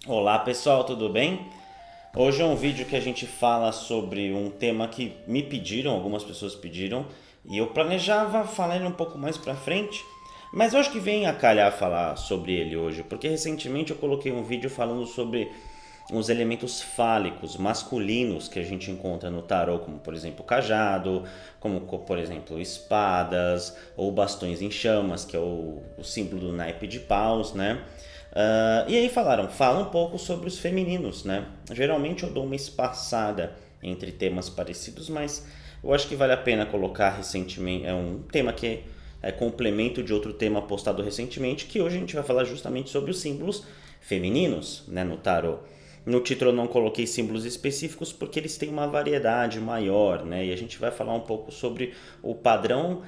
Olá pessoal, tudo bem? Hoje é um vídeo que a gente fala sobre um tema que me pediram, algumas pessoas pediram, e eu planejava falar ele um pouco mais pra frente, mas eu acho que vem a calhar falar sobre ele hoje, porque recentemente eu coloquei um vídeo falando sobre os elementos fálicos masculinos que a gente encontra no tarô, como por exemplo cajado, como por exemplo espadas ou bastões em chamas, que é o símbolo do naipe de paus, né? E aí fala um pouco sobre os femininos, né? Geralmente eu dou uma espaçada entre temas parecidos, mas eu acho que vale a pena colocar recentemente, é um tema que é complemento de outro tema postado recentemente, que hoje a gente vai falar justamente sobre os símbolos femininos, né, no tarô. No título eu não coloquei símbolos específicos porque eles têm uma variedade maior, né? E a gente vai falar um pouco sobre o padrão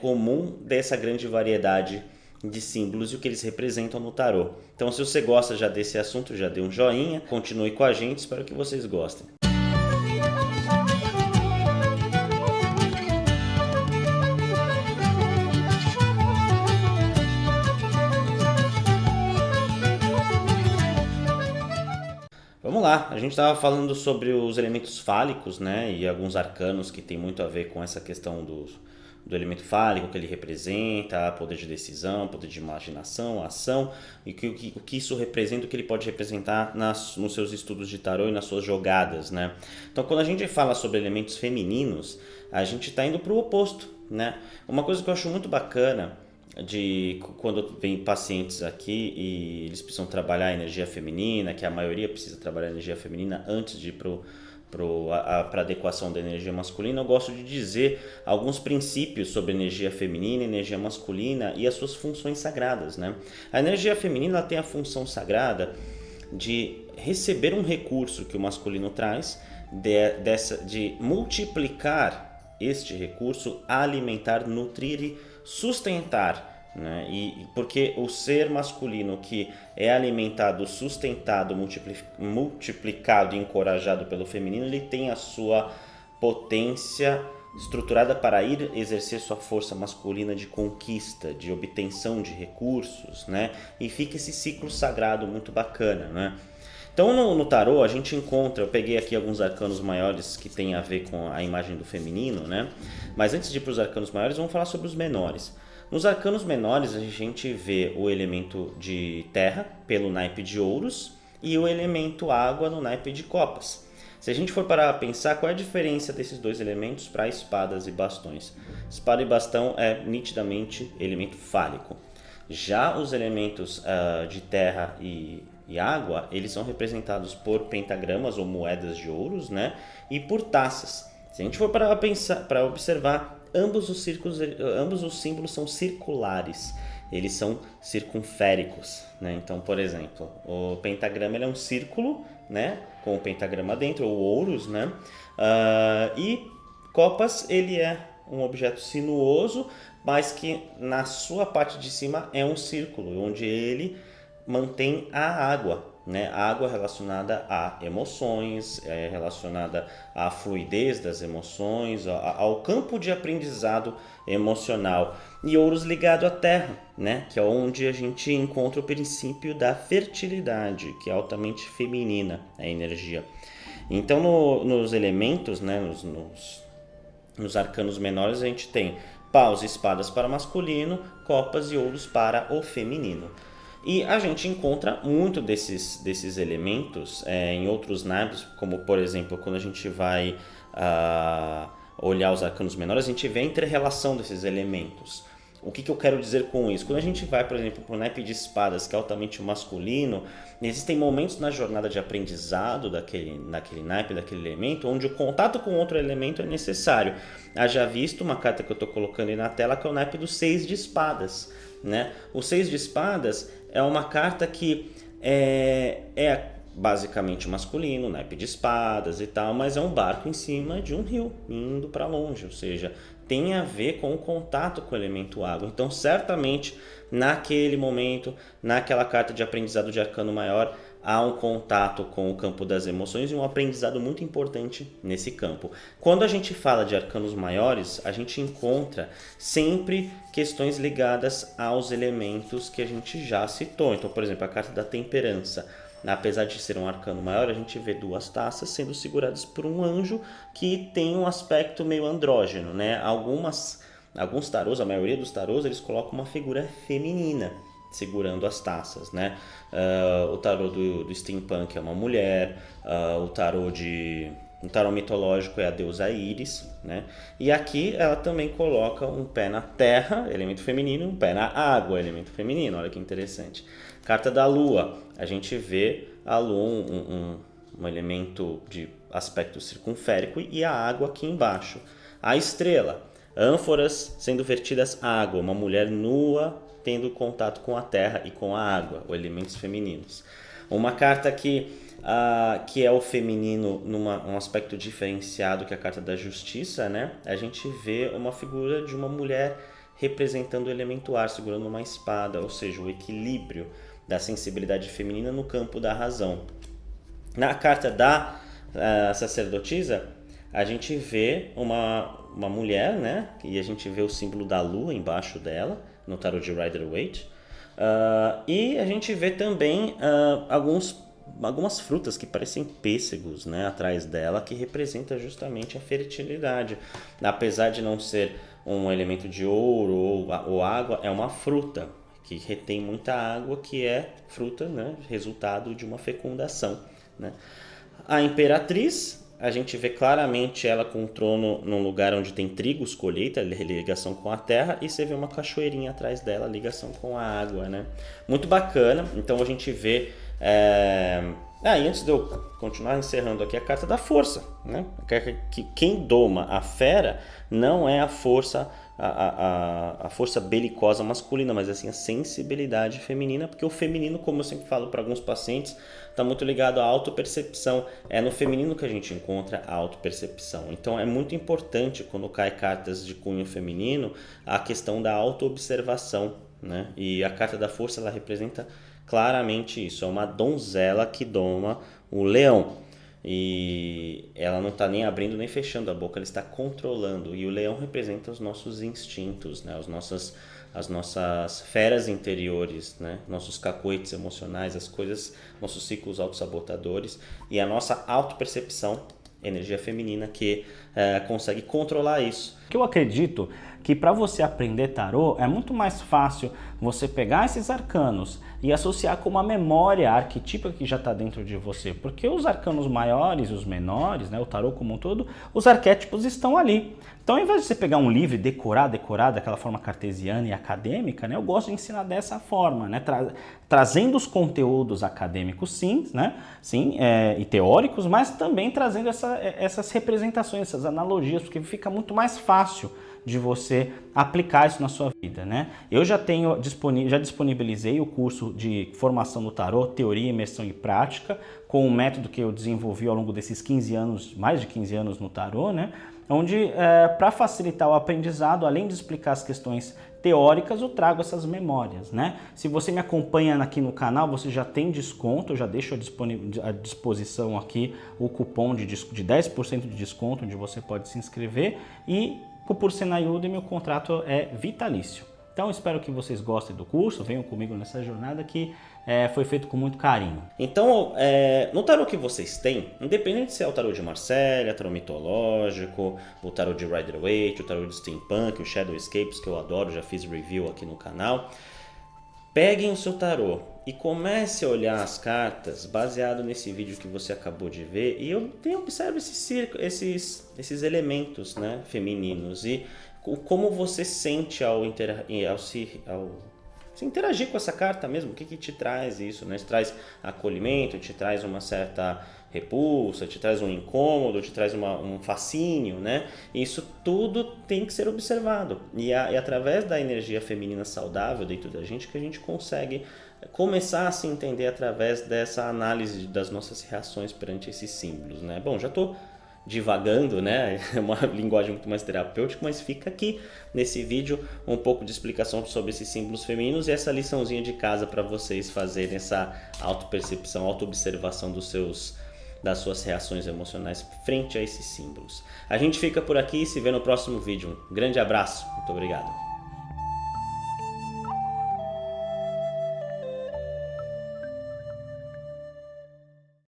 comum dessa grande variedade de símbolos e o que eles representam no tarô. Então, se você gosta já desse assunto, já dê um joinha, continue com a gente, espero que vocês gostem. Vamos lá, a gente estava falando sobre os elementos fálicos, né, e alguns arcanos que tem muito a ver com essa questão do elemento fálico que ele representa, poder de decisão, poder de imaginação, ação, e o que isso representa, o que ele pode representar nos seus estudos de tarô e nas suas jogadas, né. Então, quando a gente fala sobre elementos femininos, a gente está indo para o oposto, né. Uma coisa que eu acho muito bacana de quando vem pacientes aqui e eles precisam trabalhar a energia feminina, que a maioria precisa trabalhar a energia feminina antes de ir para adequação da energia masculina, eu gosto de dizer alguns princípios sobre energia feminina, energia masculina e as suas funções sagradas, né? A energia feminina tem a função sagrada de receber um recurso que o masculino traz, de multiplicar este recurso, alimentar, nutrir e sustentar, né? E porque o ser masculino que é alimentado, sustentado, multiplicado e encorajado pelo feminino, ele tem a sua potência estruturada para ir exercer sua força masculina de conquista, de obtenção de recursos, né? E fica esse ciclo sagrado muito bacana, né? Então no tarô a gente encontra, eu peguei aqui alguns arcanos maiores que tem a ver com a imagem do feminino, né? Mas antes de ir para os arcanos maiores, vamos falar sobre os menores. Nos arcanos menores a gente vê o elemento de terra pelo naipe de ouros e o elemento água no naipe de copas. Se a gente for parar a pensar, qual é a diferença desses dois elementos para espadas e bastões? Espada e bastão é nitidamente elemento fálico. Já os elementos de terra e água, eles são representados por pentagramas ou moedas de ouros, né? E por taças. Se a gente for para pensar, para observar, ambos os símbolos são circulares. Eles são circunféricos, né? Então, por exemplo, o pentagrama ele é um círculo, né? Com o pentagrama dentro, ou ouros, né? E copas ele é um objeto sinuoso, mas que na sua parte de cima é um círculo, onde ele mantém a água, né? A água relacionada a emoções, relacionada à fluidez das emoções, ao campo de aprendizado emocional. E ouros ligado à terra, né? Que é onde a gente encontra o princípio da fertilidade, que é altamente feminina, a energia. Então, nos elementos, né? Nos arcanos menores, a gente tem paus e espadas para masculino, copas e ouros para o feminino. E a gente encontra muito desses elementos em outros naipes, como por exemplo, quando a gente vai olhar os arcanos menores, a gente vê a inter-relação desses elementos. O que eu quero dizer com isso? Quando a gente vai, por exemplo, para o naipe de espadas, que é altamente masculino, existem momentos na jornada de aprendizado daquele naipe, daquele elemento, onde o contato com outro elemento é necessário. Haja visto uma carta que eu estou colocando aí na tela, que é o naipe do 6 de espadas, né? O 6 de espadas é uma carta que é basicamente masculino, naipe de espadas e tal, mas é um barco em cima de um rio, indo para longe, ou seja, tem a ver com o contato com o elemento água. Então, certamente, naquele momento, naquela carta de aprendizado de arcano maior, há um contato com o campo das emoções e um aprendizado muito importante nesse campo. Quando a gente fala de arcanos maiores, a gente encontra sempre questões ligadas aos elementos que a gente já citou. Então, por exemplo, a carta da temperança. apesar de ser um arcano maior, a gente vê 2 taças sendo seguradas por um anjo que tem um aspecto meio andrógeno, né? Alguns tarôs, a maioria dos tarôs, eles colocam uma figura feminina segurando as taças, né? O tarô do steampunk é uma mulher, o tarô mitológico é a deusa Íris, né? E aqui ela também coloca um pé na terra, elemento feminino, e um pé na água, elemento feminino. Olha que interessante. Carta da lua, a gente vê a lua um elemento de aspecto circunférico e a água aqui embaixo. A estrela, ânforas sendo vertidas água, uma mulher nua tendo contato com a terra e com a água, os elementos femininos. Uma carta que é o feminino num aspecto diferenciado, que é a carta da justiça, né? A gente vê uma figura de uma mulher representando o elemento ar, segurando uma espada, ou seja, o equilíbrio da sensibilidade feminina no campo da razão. Na carta da sacerdotisa, a gente vê uma mulher, né? E a gente vê o símbolo da lua embaixo dela, no tarot de Rider-Waite. E a gente vê também algumas frutas que parecem pêssegos, né, atrás dela, que representa justamente a fertilidade. Apesar de não ser um elemento de ouro ou água, é uma fruta que retém muita água, que é fruta, né, resultado de uma fecundação, né. A imperatriz, a gente vê claramente ela com o trono num lugar onde tem trigos, colheita, ligação com a terra, e você vê uma cachoeirinha atrás dela, ligação com a água, né? Muito bacana. Então a gente vê... E antes de eu continuar encerrando aqui, a carta da força, né? Que quem doma a fera não é a força belicosa masculina, mas assim a sensibilidade feminina, porque o feminino, como eu sempre falo para alguns pacientes, está muito ligado à autopercepção. É no feminino que a gente encontra a autopercepção. Então é muito importante, quando cai cartas de cunho feminino, a questão da autoobservação, né? E a carta da força, ela representa claramente isso. É uma donzela que doma o leão. E ela não está nem abrindo nem fechando a boca, ela está controlando. E o leão representa os nossos instintos, né? As nossas feras interiores, né? Nossos cacoetes emocionais, as coisas, nossos ciclos autossabotadores e a nossa autopercepção, energia feminina, que consegue controlar isso. Eu acredito que para você aprender tarô é muito mais fácil você pegar esses arcanos e associar com uma memória arquetípica que já está dentro de você, porque os arcanos maiores e os menores, né, o tarô como um todo, os arquétipos estão ali. Então, ao invés de você pegar um livro e decorar daquela forma cartesiana e acadêmica, né, eu gosto de ensinar dessa forma, né, trazendo os conteúdos acadêmicos, sim, né, e teóricos, mas também trazendo essas representações, essas analogias, porque fica muito mais fácil de você aplicar isso na sua vida, né? Eu já disponibilizei o curso de formação no tarô, teoria, imersão e prática, com um método que eu desenvolvi ao longo desses 15 anos, mais de 15 anos no tarô, né? Onde, para facilitar o aprendizado, além de explicar as questões teóricas, eu trago essas memórias, né? Se você me acompanha aqui no canal, você já tem desconto, eu já deixo à disposição aqui o cupom de 10% de desconto, onde você pode se inscrever, e por ser na Udemy, o contrato é vitalício. Então, espero que vocês gostem do curso, venham comigo nessa jornada que foi feito com muito carinho. Então, no tarô que vocês têm, independente se é o tarô de Marselha, tarô mitológico, o tarô de Rider-Waite, o tarô de Steampunk, o Shadow Escapes, que eu adoro, já fiz review aqui no canal, peguem o seu tarô e comece a olhar as cartas baseado nesse vídeo que você acabou de ver e observe esses elementos, né, femininos, e como você sente ao se interagir com essa carta mesmo. O que te traz isso, né? Te traz acolhimento, te traz uma certa repulsa, te traz um incômodo, te traz um fascínio, né? Isso tudo tem que ser observado. E através da energia feminina saudável dentro da gente que a gente consegue começar a se entender através dessa análise das nossas reações perante esses símbolos, né? Bom, já estou divagando, né? É uma linguagem muito mais terapêutica, mas fica aqui nesse vídeo um pouco de explicação sobre esses símbolos femininos e essa liçãozinha de casa para vocês fazerem essa autopercepção, autoobservação das suas reações emocionais frente a esses símbolos. A gente fica por aqui e se vê no próximo vídeo. Um grande abraço, muito obrigado.